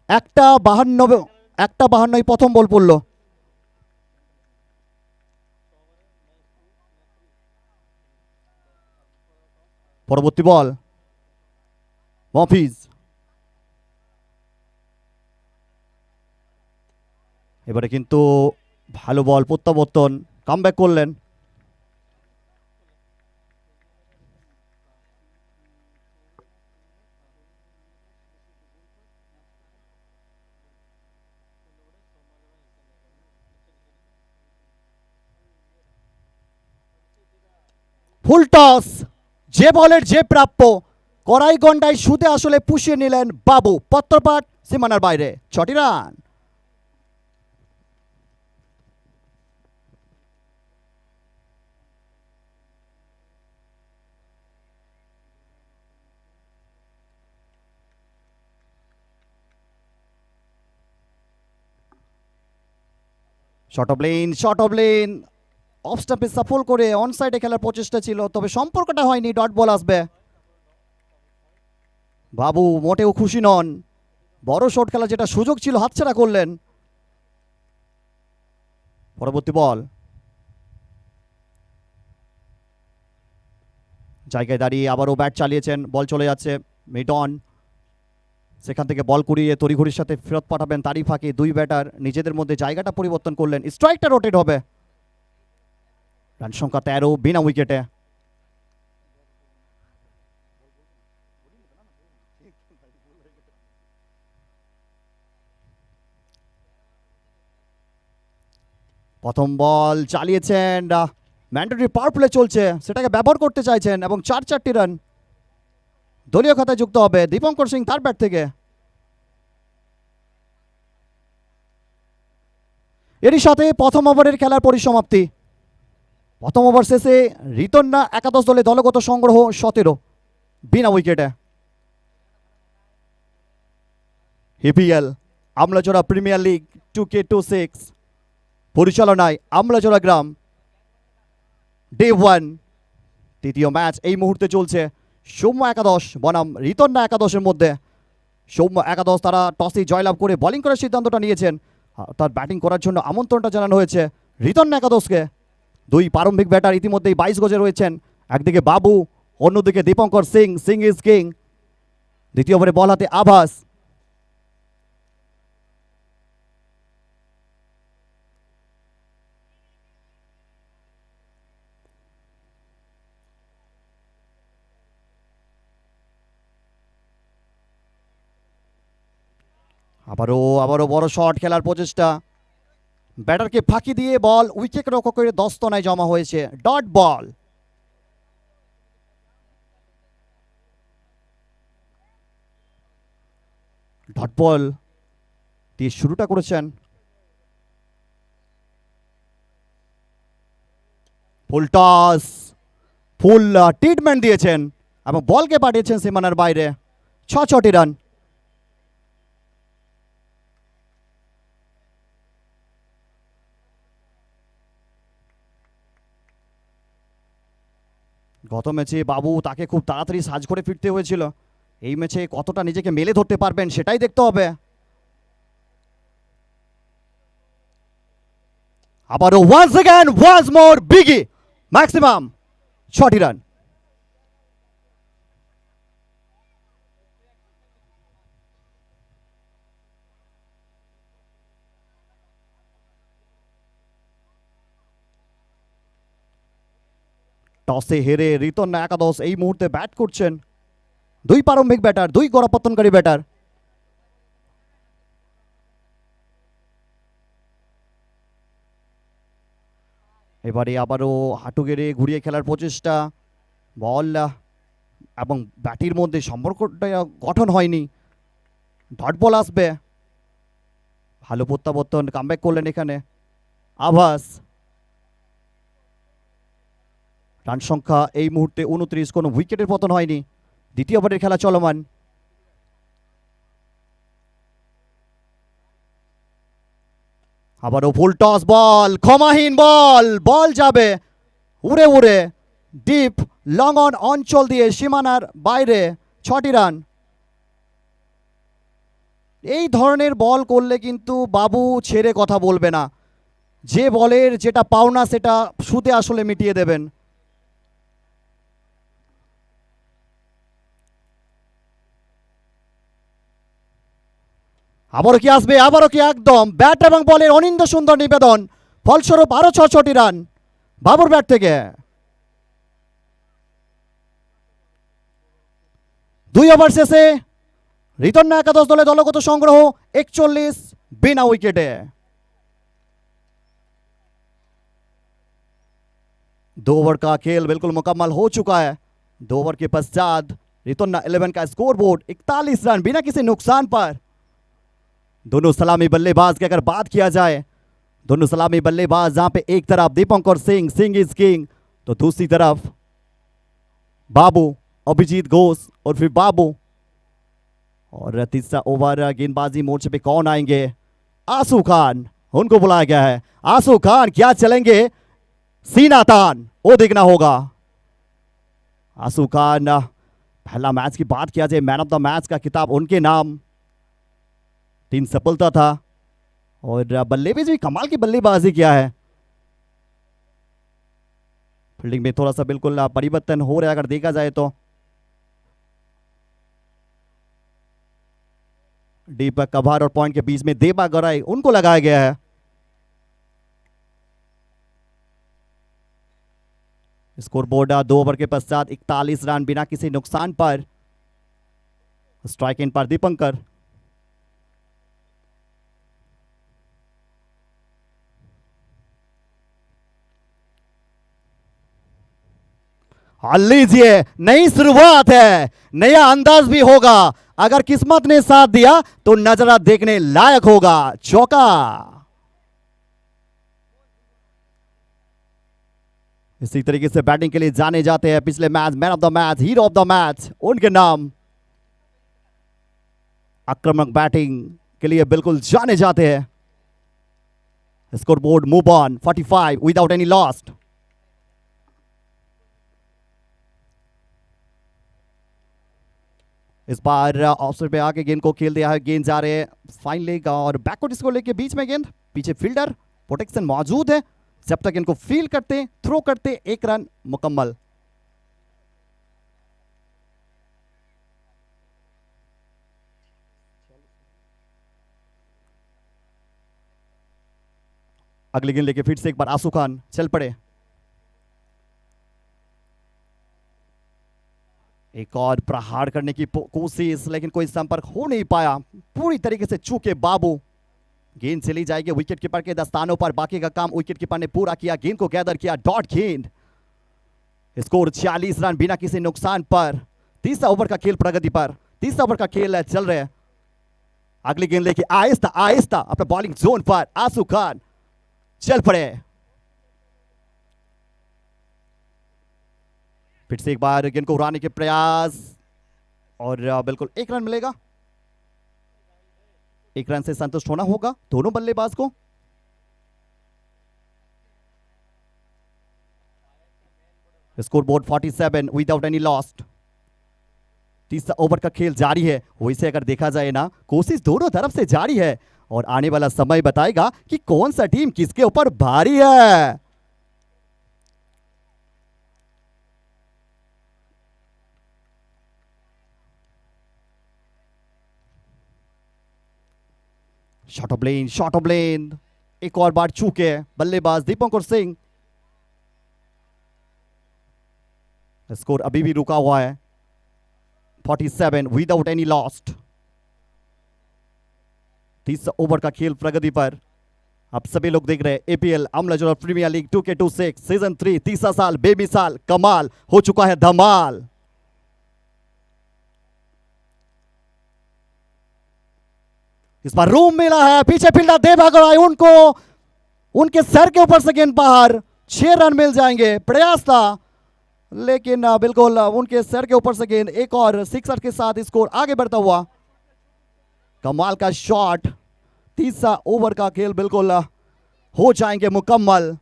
একটা 52 প্রথম বল পড়ল। পরবর্তী বল মফিজ, এবারে কিন্তু ভালো বল প্রত্যাবর্তন, কামব্যাক করলেন। ফুল টস, যে বলের যে প্রাপ্য, কড়াই গন্ডায় শুতে আসলে পুষিয়ে নিলেন বাবু, পত্রপাঠ সীমানার বাইরে, 6টি run. Short of length off স্টাম্পে সফল করে অন সাইডে খেলার প্রচেষ্টা ছিল, তবে সম্পর্কটা হয়নি, ডট বল আসবে। বাবু মোটেও খুশি নন, বড় শট খেলা যেটা সুযোগ ছিল হাতছাড়া করলেন। পরবর্তী বল, জায়গায় দাঁড়িয়ে আবারও ব্যাট চালিয়েছেন, বল চলে যাচ্ছে মিটন, সেখান থেকে বল কুড়িয়ে তড়িঘড়ির সাথে ফেরত পাঠাবেন, তারই ফাঁকে দুই ব্যাটার নিজেদের মধ্যে জায়গাটা পরিবর্তন করলেন, স্ট্রাইকটা রোটেট হবে। রান সংখ্যা 13 বিনা উইকেটে। প্রথম বল চালিয়েছেন, ম্যান্ডেটরি পাওয়ার প্লে চলছে, সেটাকে ব্যবহার করতে চাইছেন এবং 4টি রান দলীয় খাতায় যুক্ত হবে দীপঙ্কর সিং তার ব্যাট থেকে। এরই সাথে প্রথম ওভারের খেলার পরিসমাপ্তি। প্রথম ওভার শেষে রিতন্না একাদশ দলে দলগত সংগ্রহ 17 বিনা উইকেটে। হিপিএল আমলাচোরা প্রিমিয়ার লিগ 2K26 পরিচালনায় আমলাচোরা গ্রাম ডে 1 তৃতীয় ম্যাচ এই মুহূর্তে চলছে সৌম্য একাদশ বনাম রিতন্না একাদশের মধ্যে। সৌম্য একাদশ তারা টসে জয়লাভ করে বোলিং করার সিদ্ধান্তটা নিয়েছেন, তার ব্যাটিং করার জন্য আমন্ত্রণটা জানানো হয়েছে রিতন্না একাদশকে। দুই প্রারম্ভিক ব্যাটার ইতিমধ্যেই 22 গজে রয়েছেন, একদিকে বাবু অন্যদিকে দীপঙ্কর সিং, সিং ইজ কিং। দ্বিতীয় ওভারে বল হাতে আভাস, আবারও বড় শট খেলার প্রচেষ্টা, ব্যাটারকে ফাঁকি দিয়ে বল উইকেট রক্ষকের দস্তনায় জমা হয়েছে, ডট বল। ডট বল দিয়ে শুরুটা করেছেন, ফুল টস, ফুল ট্রিটমেন্ট দিয়েছেন এবং বলকে পাঠিয়েছেন সীমানার বাইরে, 6টি রান। গত ম্যাচে বাবু তাকে খুব তাড়াতাড়ি সাজ করে ফিরতে হয়েছিল, এই ম্যাচে কতটা নিজেকে মেলে ধরতে পারবেন সেটাই দেখতে হবে। আবারও ওয়ান্স অ্যাগেন ওয়ান্স মোর বিগি, ম্যাক্সিমাম 6টি রান। টসে হেরে রিতন্না একাদশ এই মুহূর্তে ব্যাট করছেন, দুই প্রারম্ভিক ব্যাটার, দুই গড়াপত্তনকারী ব্যাটার। এবারে আবারও হাঁটু গেড়ে ঘুরিয়ে খেলার প্রচেষ্টা, বল এবং ব্যাটির মধ্যে সম্পর্কটা গঠন হয়নি, ডট বল আসবে। ভালো প্রত্যাবর্তন, কামব্যাক করলেন এখানে আভাস। রান সংখ্যা এই মুহূর্তে 29, কোনো উইকেটের পতন হয়নি, দ্বিতীয় ওভারের খেলা চলমান। আবারও ফুল টস বল, ক্ষমাহীন বল, বল যাবে উড়ে উড়ে ডিপ লং অন অঞ্চল দিয়ে সীমানার বাইরে, 6টি রান। এই ধরনের বল করলে কিন্তু বাবু ছেড়ে কথা বলবে না, যে বলের যেটা পাওনা সেটা সুদে আসলে মিটিয়ে দেবেন। আবারও কি আসবে, আবারও কি, একদম ব্যাট এবং বলের অনিন্দ সুন্দর নিবেদন, ফলস্বরূপ আরো 66 রান বাবুর ব্যাট থেকে। 2 ওভার শেষে রিতন্না একাদশ দলে দলগত সংগ্রহ 41 बिना विकेटे। 2 ओवर का खेल बिल्कुल मुकम्मल हो चुका है। 2 ओवर के पश्चात रितुन्ना 11 का स्कोर बोर्ड 41 रन बिना किसी नुकसान पर। दोनों सलामी बल्लेबाज की अगर बात किया जाए, दोनों सलामी बल्लेबाज जहां पे एक तरफ दीपंकर सिंह, सिंह इज किंग, तो दूसरी तरफ बाबू, अभिजीत घोष और फिर बाबू। और तीसरा ओवर गेंदबाजी मोर्चे पे कौन आएंगे? आसू खान, उनको बुलाया गया है। आसू खान क्या चलेंगे? सीना तान वो देखना होगा। आसू खान, पहला मैच की बात किया जाए, मैन ऑफ द मैच का खिताब उनके नाम, 3 सफलता था और बल्लेबाज भी कमाल की बल्लेबाजी किया है। फील्डिंग में थोड़ा सा बिल्कुल परिवर्तन हो रहा है अगर देखा जाए तो। दीपक कभार और पॉइंट के बीच में देबा गौराई, उनको लगाया गया है। स्कोर बोर्ड 2 ओवर के पश्चात 41 रन बिना किसी नुकसान पर। स्ट्राइक इन पर दीपंकर। लीजिए, नई शुरुआत है, नया अंदाज भी होगा। अगर किस्मत ने साथ दिया तो नजरा देखने लायक होगा। चौका। इसी तरीके से बैटिंग के लिए जाने जाते हैं पिछले match man of the match, hero of the match, उनके नाम। आक्रामक बैटिंग के लिए बिल्कुल जाने जाते हैं। Score board move on 45 without any lost. इस बार ऑफसाइड पे आके गेंद को खेल दिया है। गेंद जा रहे हैं फाइन लेग और बैकवर्ड इसको लेके बीच में गेंद, पीछे फील्डर, प्रोटेक्शन मौजूद है। जब तक इनको फील करते, थ्रो करते, 1 रन मुकम्मल। अगली गेंद लेके फिर से एक बार आसू खान चल पड़े। एक और प्रहार करने की कोशिश, लेकिन कोई संपर्क हो नहीं पाया। पूरी तरीके से चूके बाबू। गेंद चली जाएगी विकेट कीपर के दस्तानों पर। बाकी का काम विकेट कीपर ने पूरा किया, गेंद को गैदर किया, डॉट गेंद। स्कोर 46 रन बिना किसी नुकसान पर। 30 ओवर का खेल प्रगति पर, 30 ओवर का खेल चल रहे हैं। अगली गेंद लेके आहिस्ता आहिस्ता अपने बॉलिंग जोन पर आसू खान चल पड़े। फिर से एक बार गेंद को उड़ाने के प्रयास और बिल्कुल 1 रन मिलेगा। 1 रन से संतुष्ट होना होगा दोनों बल्लेबाज को। Score board 47 without any lost. 30 over का खेल जारी है। वैसे अगर देखा जाए ना, कोशिश दोनों तरफ से जारी है और आने वाला समय बताएगा कि कौन सा टीम किसके ऊपर भारी है। Short of length, short of length, एक और बार चूके बल्लेबाज दीपंकर सिंह। स्कोर अभी भी रुका हुआ है 47 विदाउट एनी लॉस्ट। 30 ओवर का खेल प्रगति पर। आप सभी लोग देख रहे हैं APL Amlajora premier league 2K26 season 3, तीसरा साल बेमिसाल कमाल हो चुका है धमाल। इस बार रूम मिला है, पीछे फील्डर देबा गौराई, उनको उनके सर के ऊपर से गेंद बाहर। 6 रन मिल जाएंगे, प्रयास था लेकिन बिल्कुल उनके सर के ऊपर से गेंद। एक और सिक्सर के साथ स्कोर आगे बढ़ता हुआ। कमाल का शॉट। 30 ओवर का खेल बिल्कुल हो जाएंगे मुकम्मल।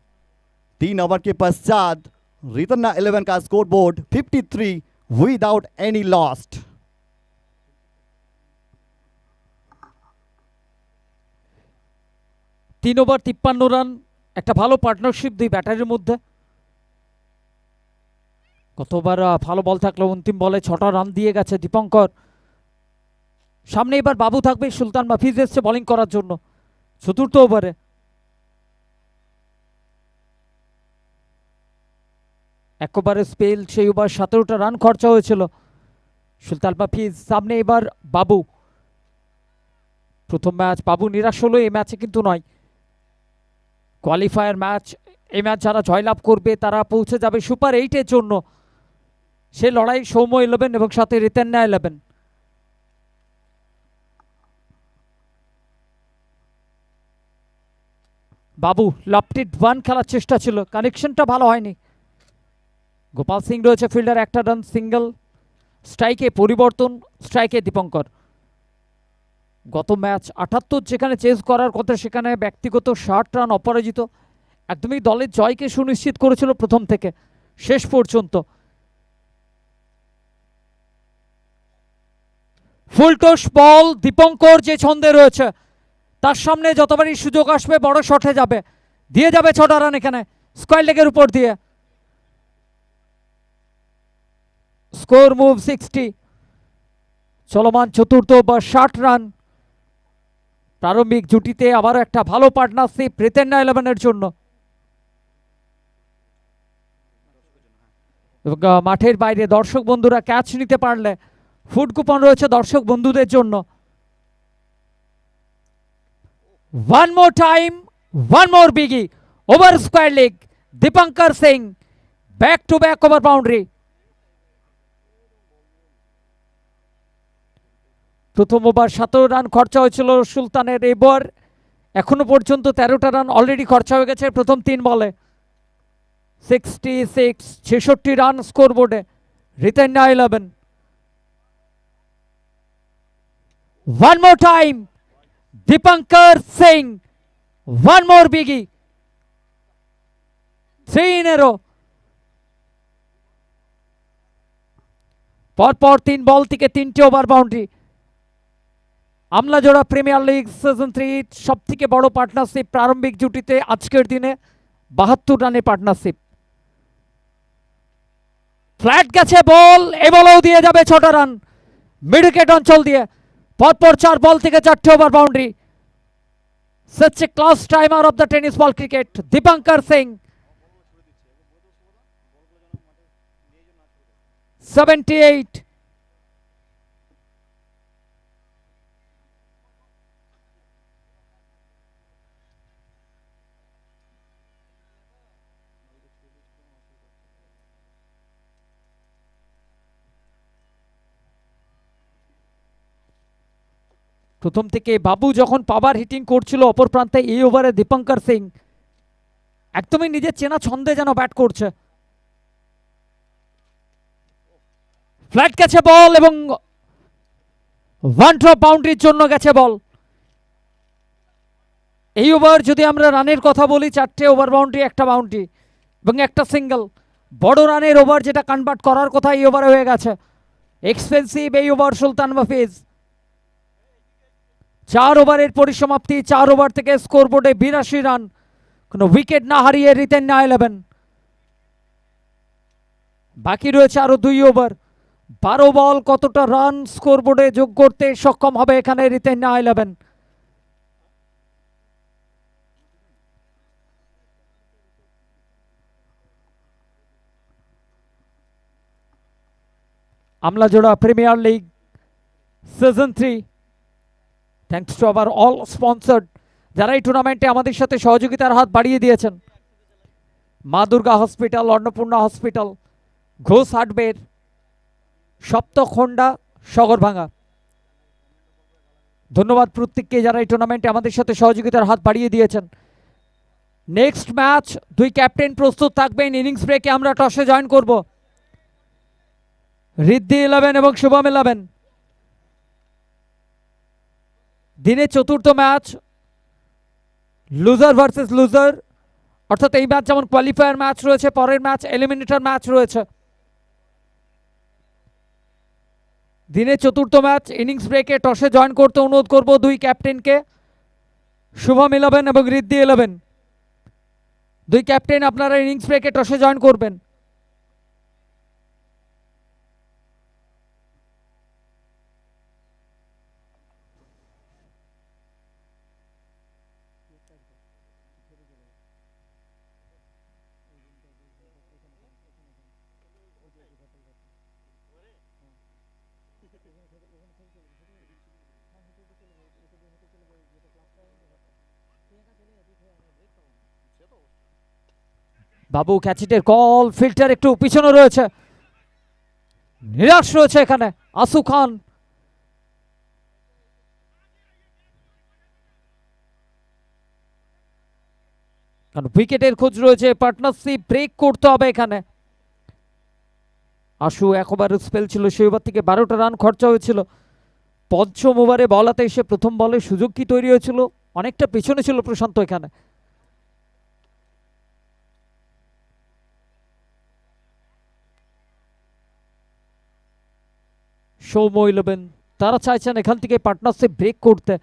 3 ओवर के पश्चात रितन्ना 11 का score board 53 without any lost. 3 over 53 run, একটা ভালো পার্টনারশিপ দুই ব্যাটারের মধ্যে। গতবার ভালো বল থাকলেও অন্তিম বলে 6টা রান দিয়ে গেছে দীপঙ্কর। সামনে এবার বাবু থাকবে, সুলতান মাহফিজ এসছে বোলিং করার জন্য চতুর্থ ওভারে। এক ওভারে স্পেল, সেই ওভার 17টা রান খরচা হয়েছিল। সুলতান মাহফিজ সামনে, এবার বাবু। প্রথম ম্যাচ বাবু নিরাশ হলো, এই ম্যাচে কিন্তু নয়। কোয়ালিফায়ার ম্যাচ, এই ম্যাচ যারা জয়লাভ করবে তারা পৌঁছে যাবে সুপার 8-এর জন্য। সে লড়াই সৌম্য 11 এবং সাথে রিতেন্না 11। বাবু লাফটেড 1 খেলার চেষ্টা ছিল, কানেকশনটা ভালো হয়নি। গোপাল সিং রয়েছে ফিল্ডার, একটা রান সিঙ্গেল। স্ট্রাইকে পরিবর্তন, স্ট্রাইকে দীপঙ্কর। গত ম্যাচ 78 যেখানে চেস করার কথা, সেখানে ব্যক্তিগত 60 রান অপরাজিত, একদমই দলের জয়কে সুনিশ্চিত করেছিল প্রথম থেকে শেষ পর্যন্ত। ফুলটস বল, দীপঙ্কর যে ছন্দে রয়েছে তার সামনে যতবারই সুযোগ আসবে বড় শটে যাবে, দিয়ে যাবে 6টা রান এখানে স্কোয়ার লেগের উপর দিয়ে। Score move 60। চলমান চতুর্থ ওভার, 60 রান। প্রারম্ভিক জুটিতে আবারও একটা ভালো পার্টনারশিপ রিতেন্না 11-এর জন্য। মাঠের বাইরে দর্শক বন্ধুরা ক্যাচ নিতে পারলে ফুড কুপন রয়েছে দর্শক বন্ধুদের জন্য। One more time, one more biggie, over square leg, Dipankar Singh back to back over boundary. প্রথম ওভার 17 রান খরচা হয়েছিল সুলতানের, এবার এখনো পর্যন্ত 13টা রান অলরেডি খরচা হয়ে গেছে প্রথম 3 বলে। 66 রান স্কোর বোর্ডে, রিতেন্না 11। One more time, Dipankar Singh, one more biggie, 3 in a row। পরপর 3 বল থেকে 3টে over boundary. Amlajora premier league season 3 সব থেকে বড় পার্টনারশিপ প্রারম্ভিক জুটিতে আজকের দিনে 72 রানের পার্টনারশিপ। ফ্ল্যাট গেছে বল, এ বলেও দিয়ে যাবে 6টা রান মিড উইকেট অঞ্চল দিয়ে। পরপর 4 বল থেকে 4টে over boundary. such a class timer of the tennis ball cricket, Dipankar Singh. 78। প্রথম থেকে বাবু যখন পাওয়ার হিটিং করছিল অপর প্রান্তে, এই ওভারে দীপঙ্কর সিং একদমই নিজের চেনা ছন্দে যেন ব্যাট করছে। ফ্ল্যাট গেছে বল এবং ওয়ান ড্রপ বাউন্ডারির জন্য গেছে বল। এই ওভার যদি আমরা রানের কথা বলি, 4টে ওভার বাউন্ডারি, একটা বাউন্ডারি এবং একটা সিঙ্গেল। বড় রানের ওভার যেটা কনভার্ট করার কথা এই ওভারে হয়ে গেছে। এক্সপেন্সিভ এই ওভার সুলতান মাহফিজ। 4 ওভারের পরিসমাপ্তি, 4 ওভার থেকে স্কোর বোর্ডে 82 রান, কোনো উইকেট না হারিয়ে রিতেন্না 11। বাকি রয়েছে আরো 2 ওভার। 12 বল, কতটা রান স্কোর বোর্ডে যোগ করতে সক্ষম হবে এখানে রিতেন্না 11। Amlajora premier league season 3 thanks to our all sponsored, যারা এই টুর্নামেন্টে আমাদের সাথে সহযোগিতার হাত বাড়িয়ে দিয়েছেন। Maa Durga hospital, Annapurna hospital, Ghosh hardware, Saptakhanda, Sagarbhanga. ধন্যবাদ প্রত্যেককে যারা এই টুর্নামেন্টে আমাদের সাথে সহযোগিতার হাত বাড়িয়ে দিয়েছেন। নেক্সট ম্যাচ 2 ক্যাপ্টেন প্রস্তুত থাকবেন। ইনিংস ব্রেকে আমরা টসে জয়েন করব। ঋদ্ধি 11 এবং শুভম 11। দিনের চতুর্থ ম্যাচ, লুজার ভার্সেস লুজার, অর্থাৎ এই ম্যাচ যেমন কোয়ালিফায়ার ম্যাচ রয়েছে, পরের ম্যাচ এলিমিনেটর ম্যাচ রয়েছে। দিনের চতুর্থ ম্যাচ, ইনিংস ব্রেকে টসে জয়েন করতে অনুরোধ করব 2 ক্যাপ্টেনকে। শুভম 11 এবং রিদ্ধি 11, দুই ক্যাপ্টেন আপনারা ইনিংস ব্রেকে টসে জয়েন করবেন। বাবু ক্যাচিটের কল, ফিল্টার একটু পিছনে রয়েছে, নিরাশ রয়েছে এখানে আসু খান। কারণ উইকেটের খোঁজ রয়েছে, পার্টনারশিপ ব্রেক করতে হবে এখানে। আশু এক ওভারের স্পেল ছিল, সেই ওভার থেকে 12টা রান খরচা হয়েছিল। পঞ্চম ওভারে বল হাতে এসে প্রথম বলে সুযোগ কি তৈরি হয়েছিল, অনেকটা পেছনে ছিল প্রশান্ত এখানে। সৌম্য 11, তারা চাইছেন এখান থেকে পার্টনারশিপ ব্রেক করতে।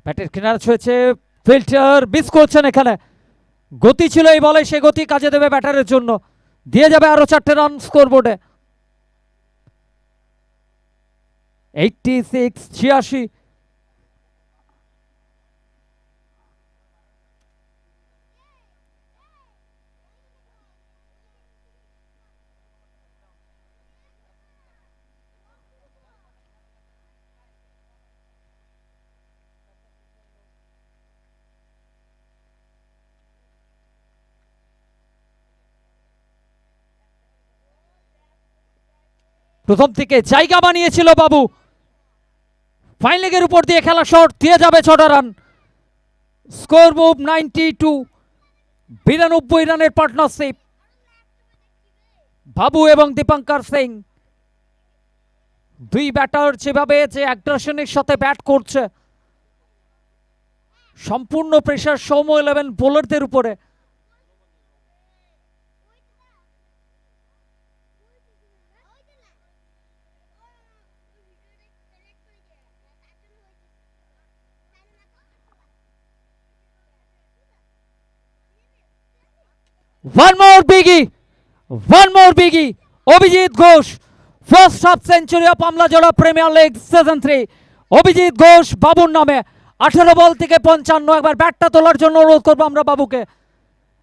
ব্যাটের কিনারা ছুঁয়েছে, ফিল্টার মিস করছেন এখানে। গতি ছিল এই বলে, সে গতি কাজে দেবে ব্যাটারের জন্য, দিয়ে যাবে আরো 4টে রান স্কোরবোর্ডে। 86 প্রথম থেকে জায়গা বানিয়েছিল বাবু, ফাইন লেগের উপর দিয়ে খেলা শট, দিয়ে যাবে 6টা রান। স্কোর মুভ 92, 92 রানের পার্টনারশিপ বাবু এবং দীপঙ্কর সিং। দুই ব্যাটার যেভাবে যে অ্যাগ্রেশনের সাথে ব্যাট করছে, সম্পূর্ণ প্রেসার সৌম্য 11 বোলারদের উপরে। One more biggie, Abhijit Ghosh, first half century of Amlajora premier league season 3। Abhijit Ghosh বাবুর নামে, 18 বল থেকে 55। একবার ব্যাটটা তোলার জন্য অনুরোধ করবো আমরা বাবুকে।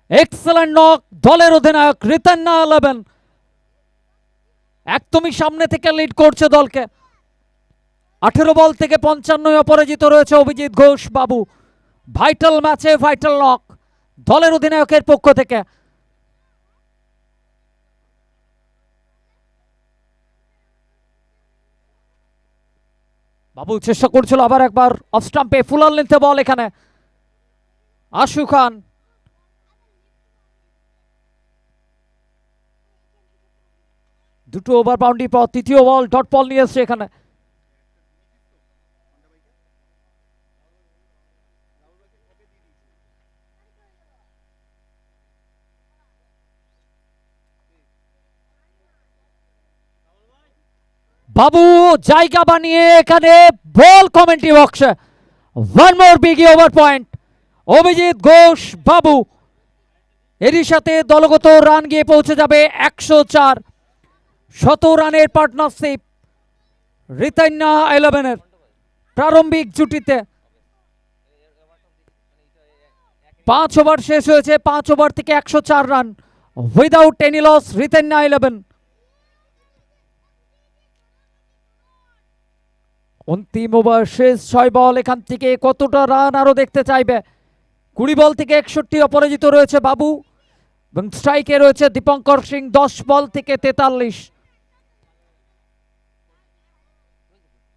এক্সেলেন্ট নক, দলের অধিনায়ক রিতেন্না 11 একদমই সামনে থেকে লিড করছে দলকে। 18 বল থেকে 55 অপরাজিত রয়েছে অভিজিৎ ঘোষ বাবু। ভাইটাল ম্যাচে ভাইটাল নক দলের অধিনায়কের পক্ষ থেকে। বাবু চেষ্টা করছিল আবার একবার অফ স্টাম্পে ফুলার লেন্থে বল, এখানে আশু খান। দুটো ওভার বাউন্ডারি পর তৃতীয় বল, ডট বল নিয়ে এসছে এখানে। বাবু জায়গা বানিয়ে এখানে বল কমেন্ট্রি বক্সে। One more biggie over point, Abhijit Ghosh বাবু। এরই সাথে দলগত রান গিয়ে পৌঁছে যাবে 104। 100 রানের পার্টনারশিপ রিতেন্না 11-এর প্রারম্ভিক জুটিতে। 5 ওভার শেষ হয়েছে, 5 ওভার থেকে 104 রান উইদাউট এনি লস, রিতেন্না 11। অন্তিম ওভার শেষ 6 বল, এখান থেকে কতটা রান আরো দেখতে চাইবে। 20 বল থেকে 61 অপরাজিত রয়েছে বাবু এবং স্ট্রাইকে রয়েছে দীপঙ্কর সিং 10 বল থেকে 43।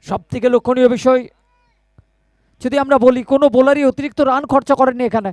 সব থেকে লক্ষণীয় বিষয় যদি আমরা বলি, কোনো বোলারই অতিরিক্ত রান খরচা করেননি এখানে।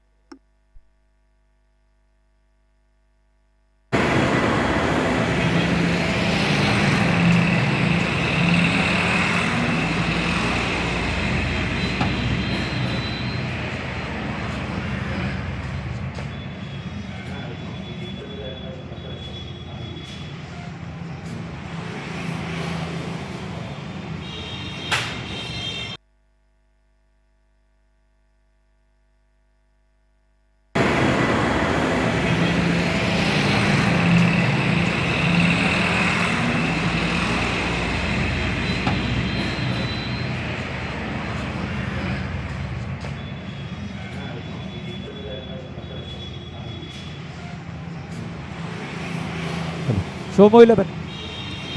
সময় 11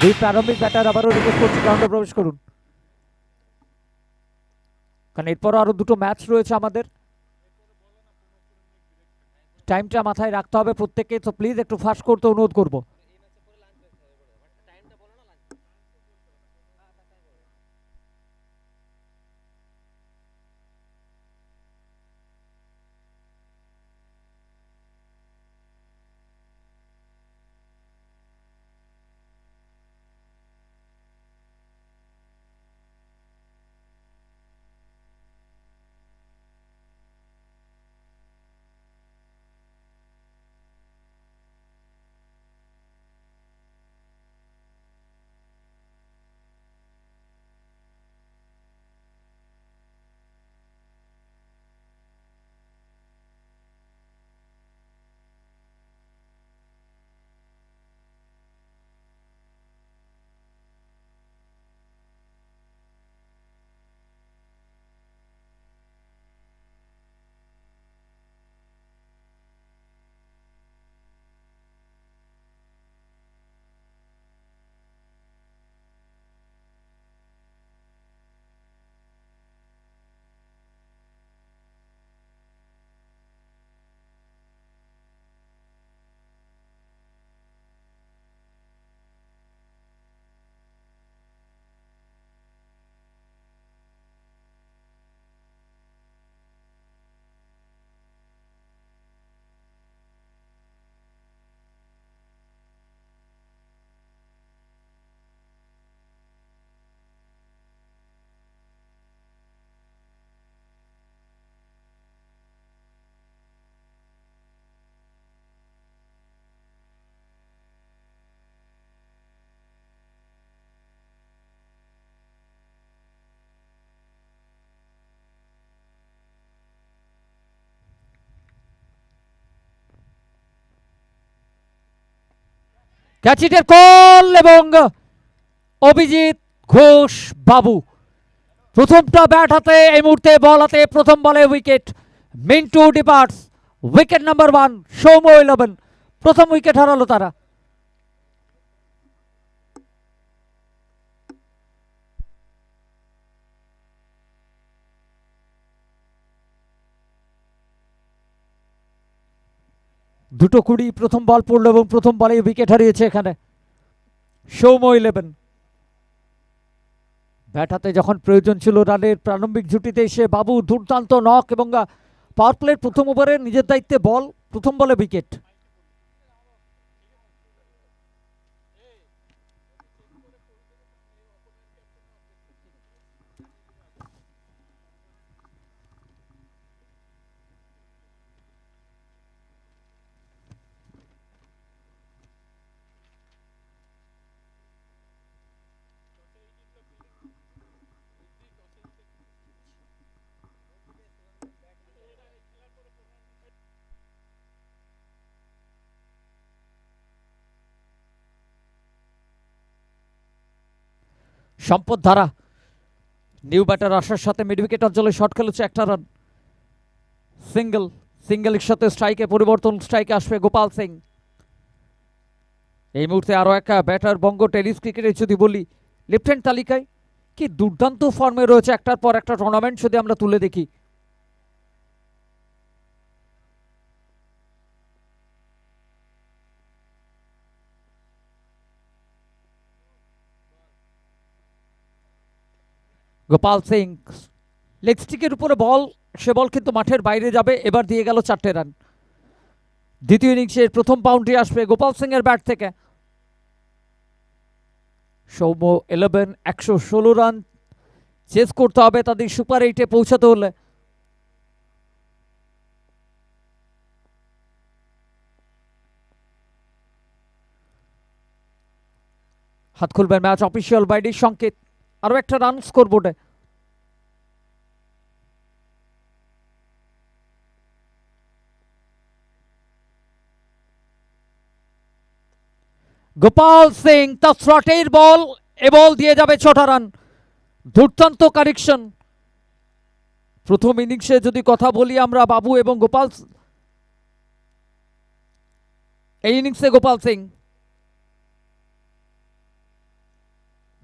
দুই প্রারম্ভিক ব্যাটার আবারও রিকোয়েস্ট করছি গ্রাউন্ডে প্রবেশ করুন, কারণ এরপরও আরো দুটো ম্যাচ রয়েছে আমাদের, টাইমটা মাথায় রাখতে হবে প্রত্যেককে। তো প্লিজ একটু ফাস্ট করতে অনুরোধ করবো। ক্যাচিটের কল এবং অভিজিৎ ঘোষ বাবু প্রথমটা ব্যাট হাতে, এই মুহূর্তে বল হাতে, প্রথম বলে wicket. Mintu departs, wicket number 1, Soumya 11, প্রথম উইকেট হারালো তারা। দুটো 20 প্রথম বল পড়লো এবং প্রথম বলে উইকেট হারিয়েছে এখানে সৌম্য 11। ব্যাট হাতে যখন প্রয়োজন ছিল রানের প্রারম্ভিক জুটিতে এসে বাবু দুর্দান্ত নক এবং পাওয়ার প্লের প্রথম ওভারে নিজের দায়িত্বে বল, প্রথম বলে উইকেট। সম্পদ ধারা নিউ ব্যাটার আসার সাথে মিড উইকেট অঞ্চলে শট খেলেছে, একটা রান, সিঙ্গেল, সিঙ্গেলের সাথে স্ট্রাইকে পরিবর্তন, স্ট্রাইকে আসবে গোপাল সিং। এই মুহূর্তে আরো একটা ব্যাটার বঙ্গ টেনিস ক্রিকেটে যদি বলি লেফট হ্যান্ড তালিকায় কি দুর্দান্ত ফর্মে রয়েছে, একটার পর একটা টুর্নামেন্ট যদি আমরা তুলে দেখি। গোপাল সিং লেগ স্টিকের উপরে বল, সে বল কিন্তু মাঠের বাইরে যাবে, এবার দিয়ে গেল 4টে রান। দ্বিতীয় ইনিংসের প্রথম বাউন্ডারি আসবে গোপাল সিং এর ব্যাট থেকে। সৌম্য 11, 116 রান চেস করতে হবে তাদের সুপার 8-এ পৌঁছাতে হলে। হাত খুলবেন ম্যাচ অফিসিয়াল বাইডির সংকেত, আরো একটা রান স্কোর বোর্ডে। গোপাল সিং তার স্লটের বল, এ বল দিয়ে যাবে 6টা রান, দুর্দান্ত কারেকশন। প্রথম ইনিংসে যদি কথা বলি আমরা বাবু এবং গোপাল, এই ইনিংসে গোপাল সিং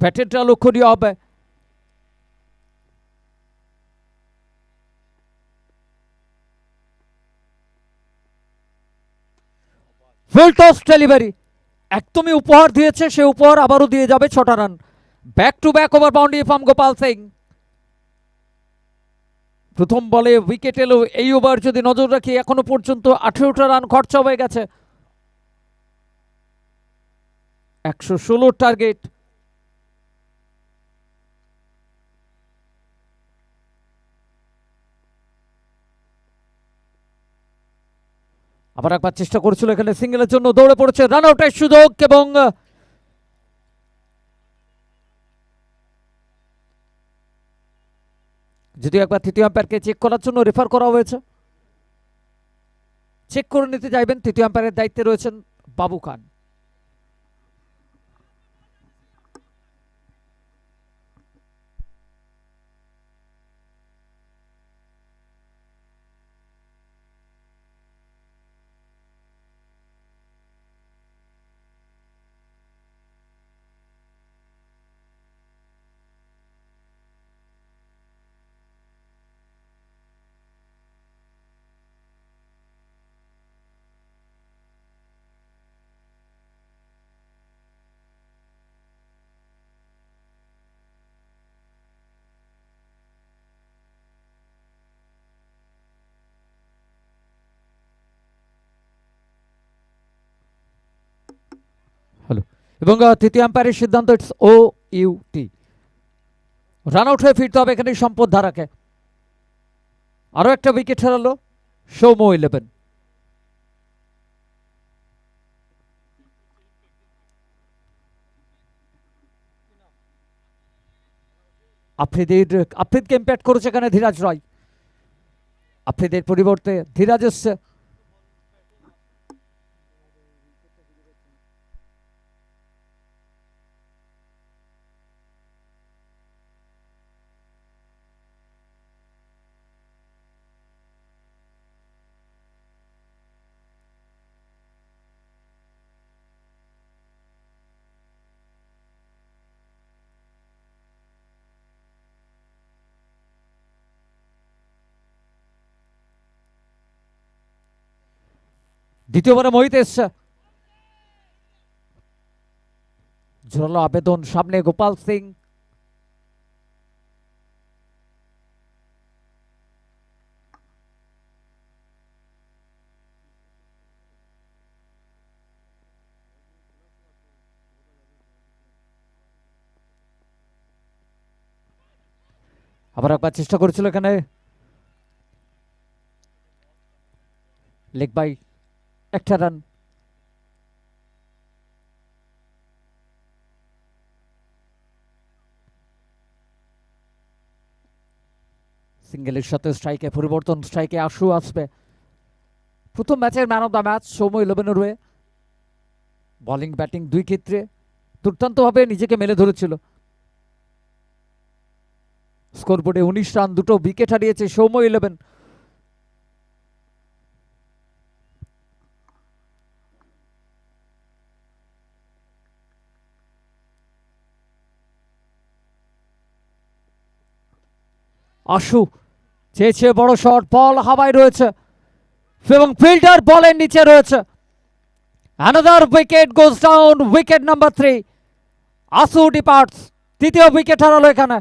প্যাটার্নটা লক্ষণীয় হবে। ফুল টস ডেলিভারি একদমই উপহার দিয়েছে, সে উপহার আবারও দিয়ে যাবে 6টা run. Back to back over boundary from Gopal Singh. প্রথম বলে উইকেট এলো এই ওভার যদি নজর রাখি এখনো পর্যন্ত 18টা রান খরচা হয়ে গেছে। 116 টার্গেট। আবার একবার চেষ্টা করেছিল এখানে সিঙ্গেলের জন্য, দৌড়ে পড়েছে, রান আউটের সুযোগ এবং যদিও একবার তৃতীয় আম্পায়ারকে চেক করার জন্য রেফার করা হয়েছে, চেক করে নিতে যাইবেন। তৃতীয় আম্পায়ারের দায়িত্বে রয়েছেন বাবু খান। হ্যালো, এবং তৃতীয় আম্পায়ারের সিদ্ধান্ত it's O U T, run out হয়ে ফিরতে হবে এখানে সম্পদ ধারাকে। আরো একটা উইকেট হারালো সৌম্য 11। আফ্রিদিকে ইম্প্যাক্ট করেছে এখানে ধীরাজ রয়। আফ্রিদের পরিবর্তে ধীরাজ এসছে। দ্বিতীয়বারে মোহিত এসছে, জোরালো আবেদন, সামনে গোপাল সিং। আবার একবার চেষ্টা করেছিল এখানে লেগ বাই, একটা রান। সিঙ্গেলের সাথে স্ট্রাইকে পরিবর্তন, স্ট্রাইকে আশু আসবে। প্রথম ম্যাচের man of the match Soumya 11-এর হয়ে। বোলিং ব্যাটিং দুই ক্ষেত্রে দুর্দান্তভাবে নিজেকে মেলে ধরেছিল। স্কোরবোর্ডে 19 রান, দুটো উইকেট হারিয়েছে সৌম্য 11। আশু চেয়েছে বড় শট, বল হাওয়ায় রয়েছে এবং ফিল্ডার বলের নিচে রয়েছে। অ্যানাদার উইকেট গোজ ডাউন, উইকেট নাম্বার 3। আশু ডিপার্টস, তৃতীয় উইকেট হারালো এখানে।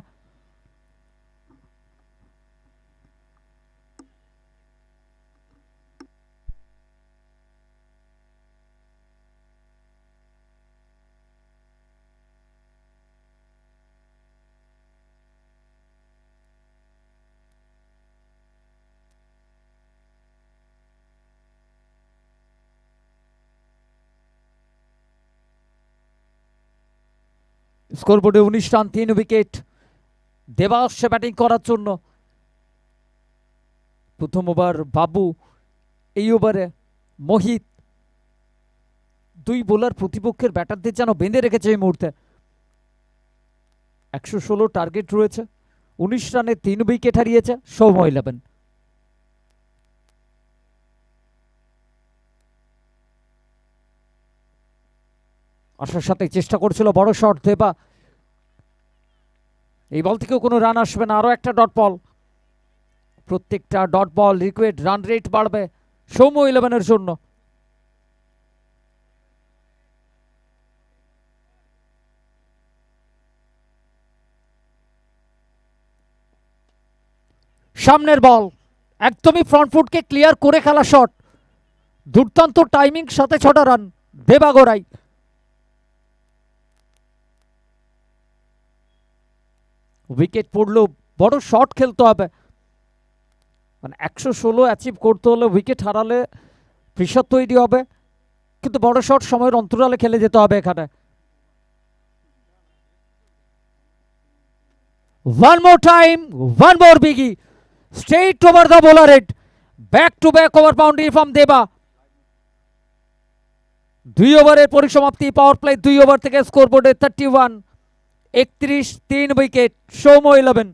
স্কোরবোর্ডে 19 রান, 3 উইকেট। দেবা আসছে ব্যাটিং করার জন্য। প্রথম ওভার বাবু, এই ওভারে মোহিত। দুই বোলার প্রতিপক্ষের ব্যাটারদের যেন বেঁধে রেখেছে এই মুহূর্তে। 116 টার্গেট রয়েছে, 19 রানে 3 উইকেট হারিয়েছে সৌম্য 11। আসার সাথে চেষ্টা করছিল বড় শট দেবা, এই বল থেকেও কোনো রান আসবে না, আরও একটা ডট বল। প্রত্যেকটা dot ball required run rate বাড়বে সৌম্য ইলেভেনের জন্য। সামনের বল একদমই ফ্রন্ট ফুটকে ক্লিয়ার করে খেলা শট, দুর্দান্ত টাইমিং, সাথে 6টা রান দেবাগড়াই। উইকেট পড়লেও বড় শট খেলতে হবে, মানে 116 অ্যাচিভ করতে হলে উইকেট হারালে প্রেশার তৈরি হবে, কিন্তু বড় শট সময়ের অন্তরালে খেলে যেতে হবে এখানে। One more time, one more biggie, straight over the bowler head, back to back over boundary from Deba। 2 ওভারের পরিসমাপ্তি, পাওয়ার প্লে 2 ওভার থেকে স্কোরবোর্ডে 31, 31, 3 উইকেট, সৌম্য 11।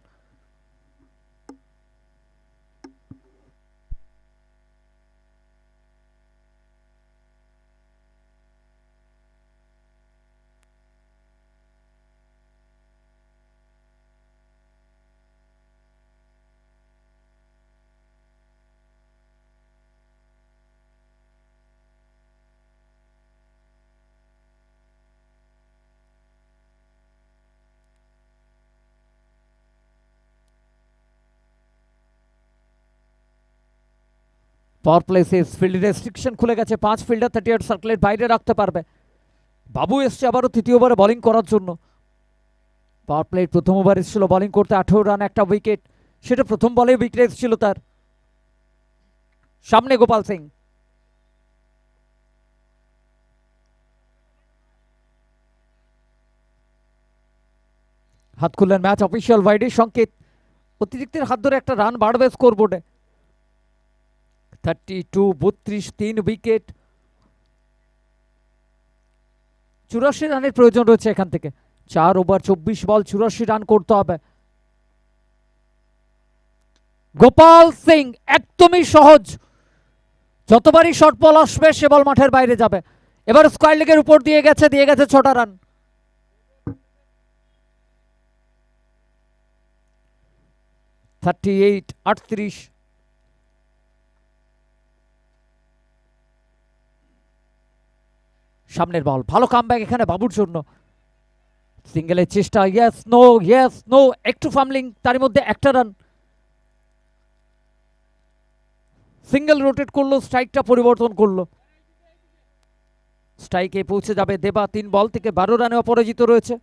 পাওয়ার প্লে শেষ, ফিল্ড রেস্ট্রিকশন খুলে গেছে, 5 ফিল্ডার 38 সার্কেলের বাইরে রাখতে পারবে। বাবু এসছে আবারও তৃতীয় ওভারে বোলিং করার জন্য। পাওয়ার প্লের প্রথম ওভার এসেছিল বোলিং করতে, 18 রান, একটা উইকেট, সেটা প্রথম বলে উইকেট এসেছিল তার। সামনে গোপাল সিং, হাত খুললেন ম্যাচ অফিসিয়াল ওয়াইডের সংকেত, অতিরিক্তের হাত ধরে একটা রান বাড়বে স্কোরবোর্ডে। 32, 32, 3 উইকেট, 84 রানের প্রয়োজন রয়েছে এখান থেকে। 4 ওভার 24 বল, 84 রান করতে হবে। গোপাল সিং একদমই সহজ, যতবারই শর্ট বল আসবে সে বল মাঠের বাইরে যাবে। এবার স্কোয়ার লেগের উপর দিয়ে গেছে 6টা রান। (38, 38) সামনের বল, ভালো কামব্যাক এখানে বাবুর জন্য। সিঙ্গেলের চেষ্টা, ইয়েস নো, একটু ফামলিং, তার মধ্যে একটা রান। সিঙ্গেল রোটেট করলো, স্ট্রাইকটা পরিবর্তন করলো, স্ট্রাইকে পৌঁছে যাবে দেবা। 3 বল থেকে 12 রানে অপরাজিত রয়েছে।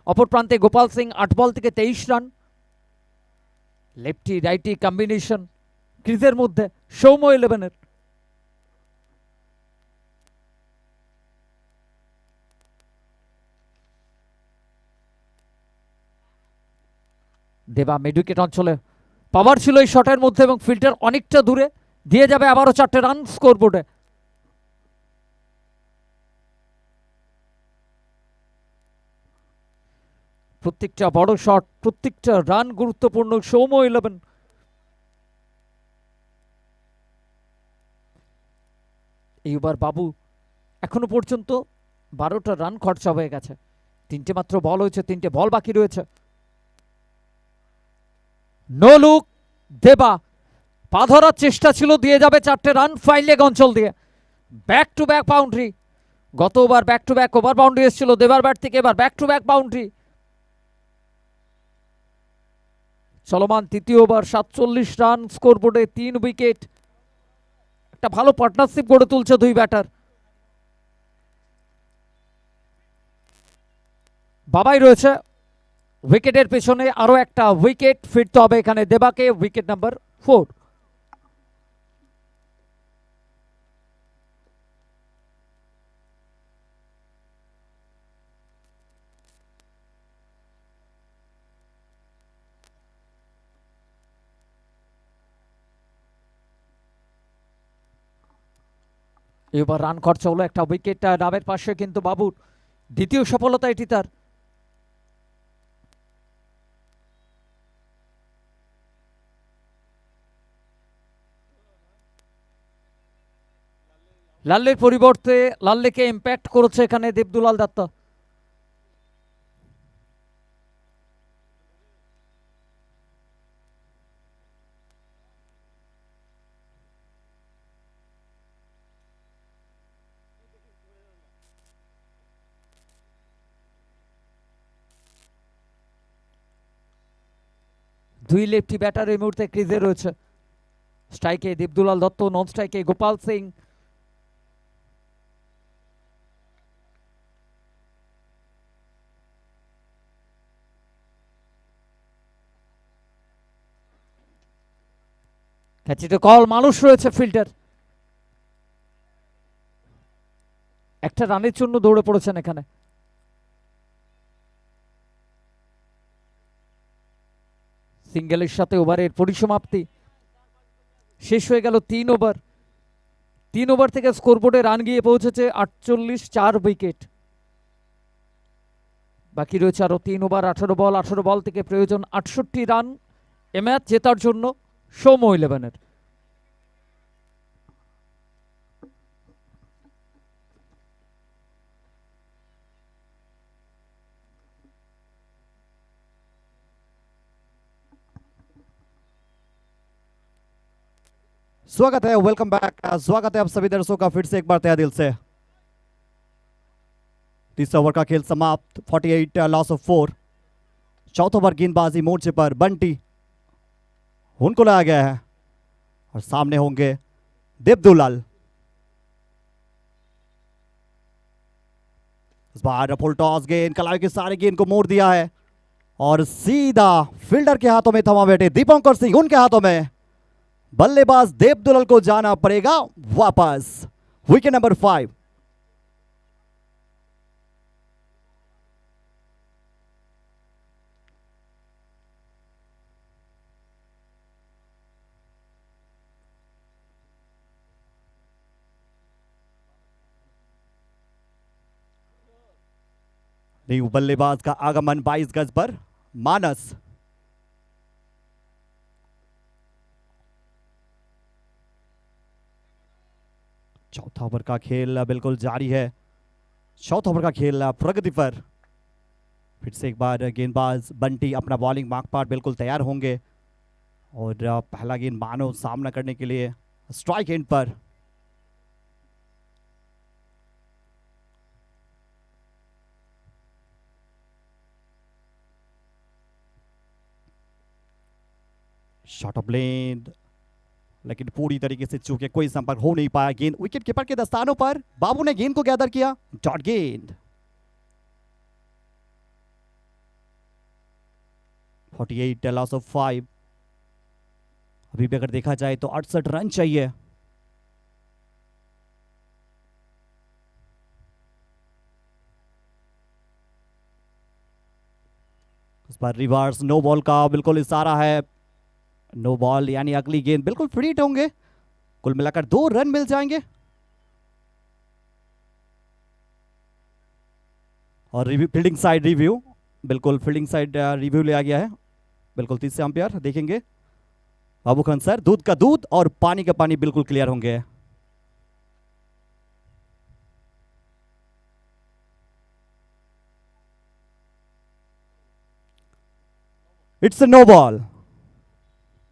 অপর প্রান্তে গোপাল সিং 8 বল থেকে 23 রান। লেফটি রাইটি কম্বিনেশন ক্রিজের মধ্যে সৌম্য ইলেভেনের। দেবা মিড উইকেট অঞ্চলে, পাওয়ার ছিল এই শটের মধ্যে এবং ফিল্ডার অনেকটা দূরে, দিয়ে যাবে আবারও 4টে রান স্কোরবোর্ডে। প্রত্যেকটা বড় শট, প্রত্যেকটা রান গুরুত্বপূর্ণ সৌম্য ইলেভেন। এইবার বাবু এখনো পর্যন্ত 12টা রান খরচা হয়ে গেছে, 3টে মাত্র বল হয়েছে, 3টে বল বাকি রয়েছে। নো লুক, দেবা পা ধরার চেষ্টা ছিল, দিয়ে যাবে 4টে রান ফাইল লেগ অঞ্চল দিয়ে। ব্যাক টু ব্যাক বাউন্ডারি, গত over back to back over boundary এসেছিল দেবার ব্যাট থেকে, এবার ব্যাক টু ব্যাক বাউন্ডারি। চলমান তৃতীয় ওভার, 47 রান স্কোরবোর্ডে, 3 উইকেট। একটা ভালো পার্টনারশিপ গড়ে তুলছে দুই ব্যাটার। বাবাই রয়েছে উইকেটের পেছনে, আরো একটা উইকেট ফিরতে হবে এখানে দেবাকে, উইকেট নাম্বার 4। এবার রান খরচা হলো, একটা উইকেট নামের পাশে, কিন্তু বাবুর দ্বিতীয় সফলতা এটি তার। লাল্লের পরিবর্তে লাল্লেকে ইম্প্যাক্ট করেছে এখানে দেবদুলাল দত্ত। দুই লেফটি ব্যাটার এই মুহূর্তে ক্রিজে রয়েছে। স্ট্রাইকে দীপদুলাল দত্ত, নন স্ট্রাইকে গোপাল সিং। ক্যাচিতে কল, মানুষ রয়েছে ফিল্ডার। একটা রানের জন্য দৌড়ে পড়েছেন এখানে। সিঙ্গেলের সাথে ওভারের পরিসমাপ্তি। শেষ হয়ে গেল 3 ওভার। 3 ওভার থেকে স্কোরবোর্ডে রান গিয়ে পৌঁছেছে 48, 4 উইকেট। বাকি রয়েছে আরো 3 ওভার, 18 বল। 18 বল থেকে প্রয়োজন 68 রান এ ম্যাচ জেতার জন্য সৌম্য ইলেভেনের। स्वागत है, वेलकम बैक। स्वागत है आप सभी दर्शकों का फिर से एक बार तहे दिल से। तीसरा ओवर का खेल समाप्त, 48 लॉस ऑफ 4। चौथा ओवर गेंदबाजी मोर्चे पर बंटी उनको लाया गया है और सामने होंगे देवदुलाल। इस बार फुल टॉस गेंद कलाई के सारे गेंद को मोड़ दिया है और सीधा फील्डर के हाथों में थमा बैठे दीपंकर सिंह। उनके हाथों में बल्लेबाज देवदुलाल को जाना पड़ेगा वापस। Wicket number 5। न्यू बल्लेबाज का आगमन 22 गज पर मानस। चौथा ओवर का खेल बिल्कुल जारी है। चौथा ओवर का खेल प्रगति पर। फिर से एक बार गेंदबाज बंटी अपना बॉलिंग मार्क पर बिल्कुल तैयार होंगे और पहला गेंद मानो सामना करने के लिए स्ट्राइक एंड पर। शॉट ऑफ ब्लेड, लेकिन पूरी तरीके से चूके कोई संपर्क हो नहीं पाया। गेंद विकेट कीपर के दस्तानों पर। बाबू ने गेंद को गैदर किया, डॉट गेंद। 48 लॉस ऑफ 5। अभी भी अगर देखा जाए तो 68 रन चाहिए। इस पर रिवर्स नो बॉल का बिल्कुल इशारा है। नो बॉल यानी अगली गेंद बिल्कुल फ्री हिट होंगे। कुल मिलाकर 2 रन मिल जाएंगे। और रिव्यू, फील्डिंग साइड रिव्यू, बिल्कुल फील्डिंग साइड रिव्यू लिया गया है। बिल्कुल 30 अंपायर देखेंगे। बाबू खान सर, दूध का दूध और पानी का पानी बिल्कुल क्लियर होंगे। It's no ball.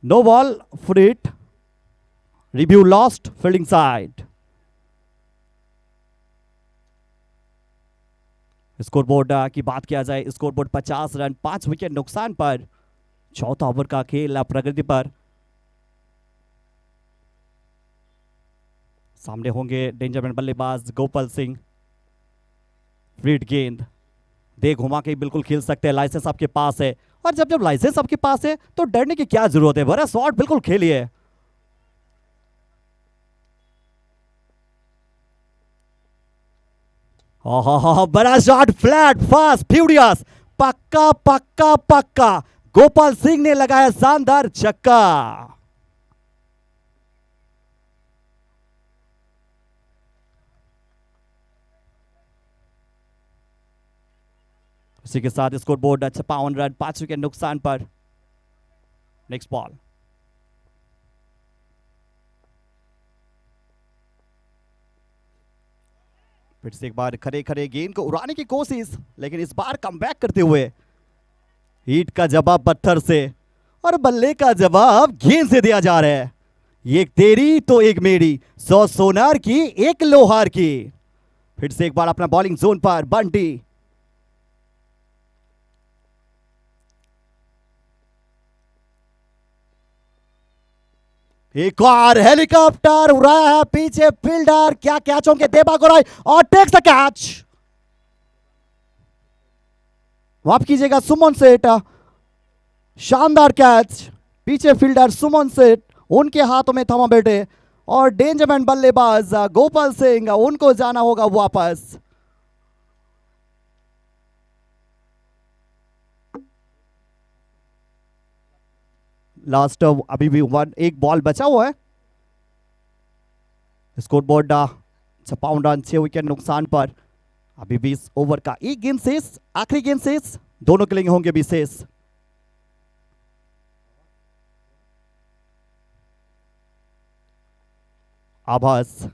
No ball, free hit, review lost, fielding side. Scoreboard की बात किया जाए, स्कोरबोर्ड 50 रन 5 विकेट नुकसान पर। चौथा ओवर का खेल प्रगति पर। सामने होंगे डेंजरमैन बल्लेबाज गोपाल सिंह। फ्री हिट गेंद दे घुमा के बिल्कुल खेल सकते हैं, लाइसेंस आपके पास है। और जब जब लाइसेंस आपके पास है तो डरने की क्या जरूरत है, बड़ा शॉट बिल्कुल खेलिए। बड़ा शॉट, फ्लैट, फास्ट, फ्यूरियस, पक्का पक्का पक्का। गोपाल सिंह ने लगाया शानदार छक्का। इसी के साथ स्कोर बोर्ड 56 रन 5 विकेट नुकसान पर। Next ball. फिर से एक बार खड़े खड़े गेंद को उड़ाने की कोशिश, लेकिन इस बार कमबैक करते हुए ईट का जवाब पत्थर से और बल्ले का जवाब गेंद से दिया जा रहा है। एक तेरी तो एक मेरी, 100 सोनार की 1 लोहार की। फिर से एक बार अपना बॉलिंग जोन पर बंटी। एक और हेलीकॉप्टर उड़ाया है पीछे फील्डर, क्या कैच होंगे देबा गोराई और टेक्स द कैच। माफ कीजिएगा सुमन सेठ, शानदार कैच, पीछे फील्डर सुमन सेठ उनके हाथों में थमा बैठे और डेंजरमैन बल्लेबाज गोपाल सिंह उनको जाना होगा वापस। लास्ट अभी भी एक बॉल बचा हुआ है। स्कोर बोर्ड 56 रन 6 विकेट नुकसान पर। अभी भी इस ओवर का एक गेंद शेष, आखिरी गेंद शेष, दोनों के लिए होंगे विशेष। आभास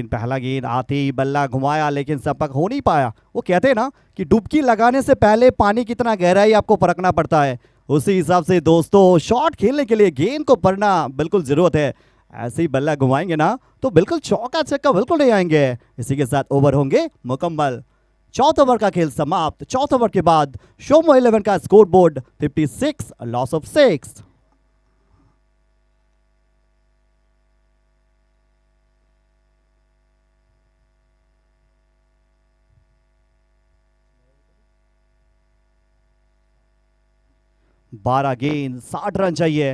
पहला गेंद आते ही बल्ला घुमाया लेकिन संपर्क हो नहीं पाया। वो कहते हैं ना कि डुबकी लगाने से पहले पानी कितना गहराई आपको परखना पड़ता है, उसी हिसाब से दोस्तों शॉट खेलने के लिए गेंद को पढ़ना बिल्कुल जरूरत है। ऐसे ही बल्ला घुमाएंगे ना तो बिल्कुल चौका छक्का बिल्कुल नहीं आएंगे। इसी के साथ ओवर होंगे मुकम्मल। चौथे ओवर का खेल समाप्त। चौथे ओवर के बाद शोमो 11 का स्कोर बोर्ड 56 लॉस ऑफ 6। बारह गेंद 60 रन चाहिए।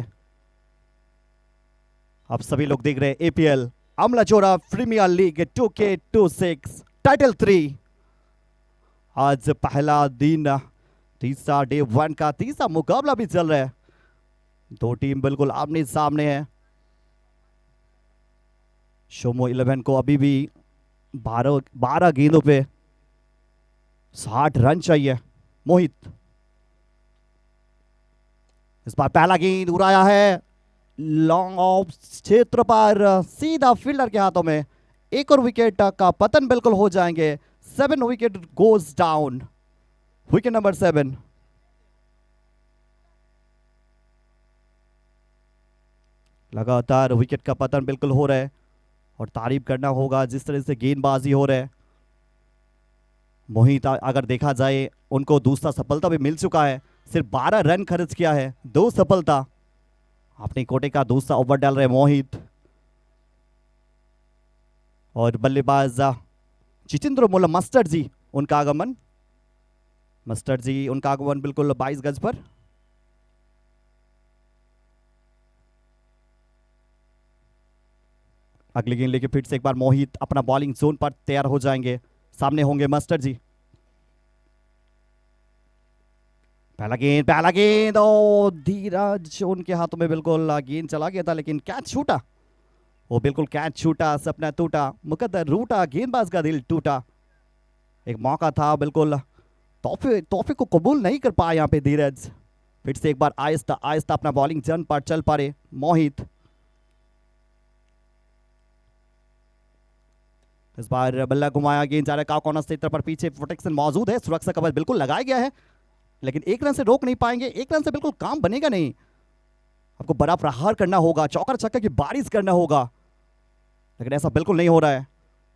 आप सभी लोग देख रहे हैं APL Amlachora premier league 2K26 title 3। आज पहला दिन, तीसरा डे 1 का तीसरा मुकाबला भी चल रहा है। दो टीम बिल्कुल आमने सामने है। शोमो 11 को अभी भी 12 गेंदों पे 60 रन चाहिए। मोहित इस बार पहला गेंद उड़ाया है लॉन्ग ऑफ क्षेत्र पर, सीधा फील्डर के हाथों में। एक और विकेट का पतन बिल्कुल हो जाएंगे। 7 wicket goes down. Wicket number 7। लगातार विकेट का पतन बिल्कुल हो रहा है और तारीफ करना होगा जिस तरह से गेंदबाजी हो रहा है। मोहित अगर देखा जाए उनको दूसरा सफलता भी मिल चुका है। सिर्फ 12 रन खर्च किया है, 2 सफलता। अपने कोटे का दूसरा ओवर डाल रहे मोहित और बल्लेबाज जितेंद्र मोला मस्टर्ड जी उनका आगमन बिल्कुल 22 गज पर। अगली गेंद लेके फिर से एक बार मोहित अपना बॉलिंग जोन पर तैयार हो जाएंगे। सामने होंगे मस्टर्ड जी। पहला गेंद ओ धीरज उनके हाथों में बिल्कुल गेंद चला गया था लेकिन कैच छूटा। वो बिल्कुल कैच छूटा, सपना टूटा, मुकद्दर रूटा, गेंदबाज का दिल टूटा। एक मौका था, बिल्कुल तोहफे को कबूल नहीं कर पाया यहाँ पे धीरज। फिर से एक बार आहिस्ता आहिस्ता अपना बॉलिंग जन पर चल पड़े मोहित। इस बार बल्ला घुमाया, गेंद जा रहा है कॉर्नर क्षेत्र पर, पीछे प्रोटेक्शन मौजूद है, सुरक्षा कवच बिल्कुल लगाया गया है लेकिन एक रन से रोक नहीं पाएंगे। एक रन से बिल्कुल काम बनेगा नहीं। आपको बड़ा प्रहार करना होगा, चौकर छक्का की बारिश करना होगा लेकिन ऐसा बिल्कुल नहीं हो रहा है।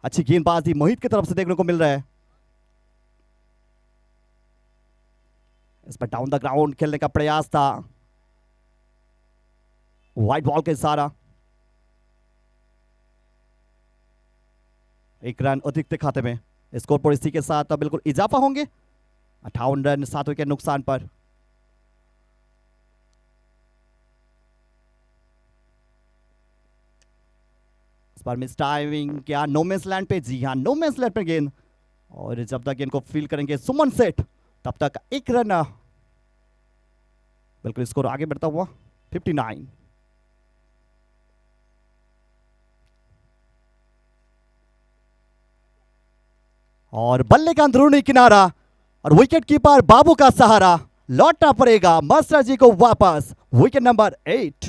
अच्छी गेंदबाजी मोहित की तरफ से देखने को मिल रहा है। इस पर डाउन द ग्राउंड खेलने का प्रयास था, व्हाइट बॉल के सारा। एक रन अधिक थे खाते में। स्कोर पर इसी के साथ बिल्कुल इजाफा होंगे। 58 रन 7 विकेट नुकसान पर। इस बार मिस टाइमिंग क्या नो मैंस लैंड पे? जी हाँ, नो मैंस लैंड पे गेंद। और जब तक इनको फील करेंगे सुमन सेठ तब तक एक रन। बिल्कुल स्कोर आगे बढ़ता हुआ 59। और बल्ले का अंदरूनी किनारा और विकेट कीपर बाबू का सहारा। लौटना पड़ेगा मस्टर जी को वापस। Wicket number 8।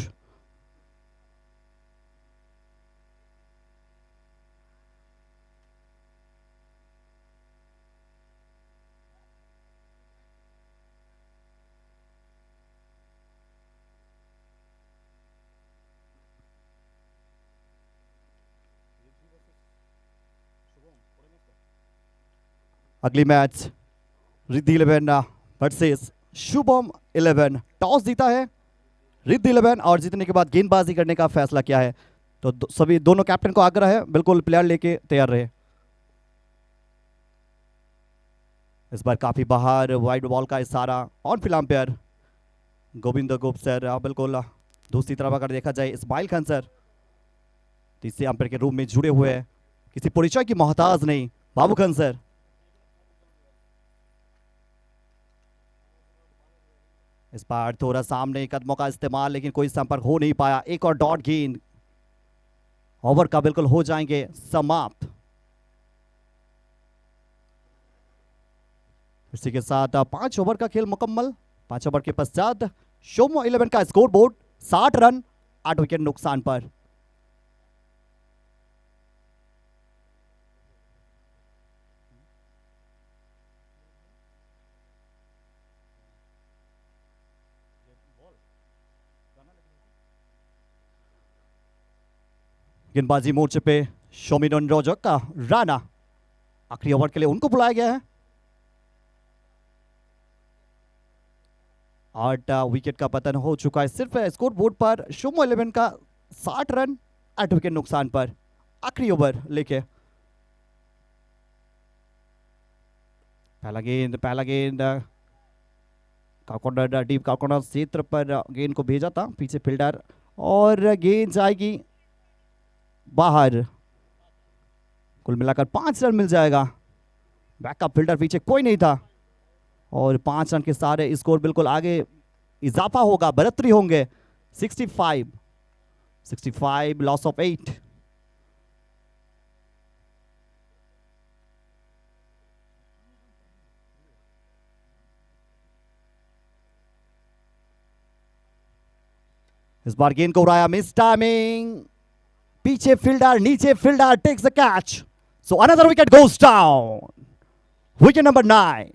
अगली match Riddhi 11 versus Shubham 11। Toss जीता है रिद्धि 11 और जीतने के बाद गेंदबाजी करने का फैसला किया है। तो सभी दोनों कैप्टन को आग्रह है बिल्कुल प्लेयर लेके तैयार रहे। इस बार काफी बाहर वाइड बॉल का इशारा ऑन फिल अंपायर गोविंद गुप्त सर। बिल्कुल दूसरी तरफ अगर देखा जाए इस्माइल खान सर तीसरे अंपायर के रूप में जुड़े हुए हैं, किसी परिचय की मोहताज नहीं। बाबू खान सर इस बार थोड़ा सामने कदमों का इस्तेमाल लेकिन कोई संपर्क हो नहीं पाया। एक और डॉट गेंद, ओवर का बिल्कुल हो जाएंगे समाप्त। इसी के साथ 5 ओवर का खेल मुकम्मल। 5 ओवर के पश्चात शुभम 11 का स्कोर बोर्ड 60 रन 8 विकेट नुकसान पर। गेंदबाजी मोर्चे पे शोमिनोन रोजक का राणा, आखिरी ओवर के लिए उनको बुलाया गया है। 8 विकेट का पतन हो चुका है सिर्फ स्कोर बोर्ड पर। शुभम 11 का 60 रन 8 विकेट नुकसान पर आखिरी ओवर लेके। पहला गेंद काउकॉर्नर डीप काउकॉर्नर क्षेत्र पर गेंद को भेजा था पीछे फील्डर और गेंद जाएगी बाहर। कुल मिलाकर 5 रन मिल जाएगा। बैकअप फील्डर पीछे कोई नहीं था और 5 रन के सारे स्कोर बिल्कुल आगे इजाफा होगा, बढ़ोतरी होंगे। 65 लॉस ऑफ 8। इस बार गेंद को उड़ाया, मिस टाइमिंग, पीछे फील्डर नीचे fielder takes the catch, so another wicket goes down. Wicket number 9।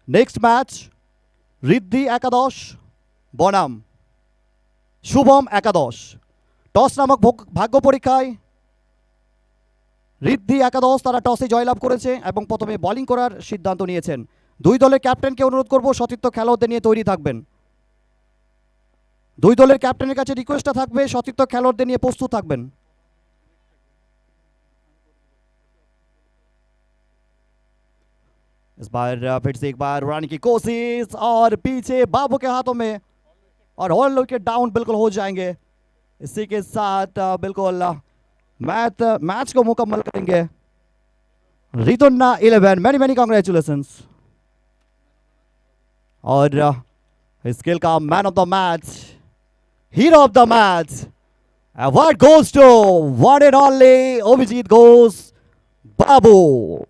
Next match Riddhi Ekadash বনাম শুভম একাদশ। টস নামক ভাগ্য পরীক্ষায় রিদ্ধি একাদশ তারা টসে জয়লাভ করেছে এবং প্রথমে বোলিং করার সিদ্ধান্ত নিয়েছেন। দুই দলের ক্যাপ্টেনকে অনুরোধ করব সতীর্থ খেলোয়াড়দের নিয়ে তৈরি থাকবেন। দুই দলের ক্যাপ্টেনের কাছে রিকোয়েস্টটা থাকবে সতীর্থ খেলোয়াড়দের নিয়ে প্রস্তুত থাকবেন। इस बार फिर से एक बार उड़ाने की कोशिश और पीछे बाबू के हाथों में और ऑल विकेट डाउन बिल्कुल हो जाएंगे। इसी के साथ बिल्कुल मैच को मुकम्मल करेंगे रितुन्ना 11। Many many congratulations. और इस खेल का man of the match, hero of the match, award goes to one and only Abhijit Ghosh Babu.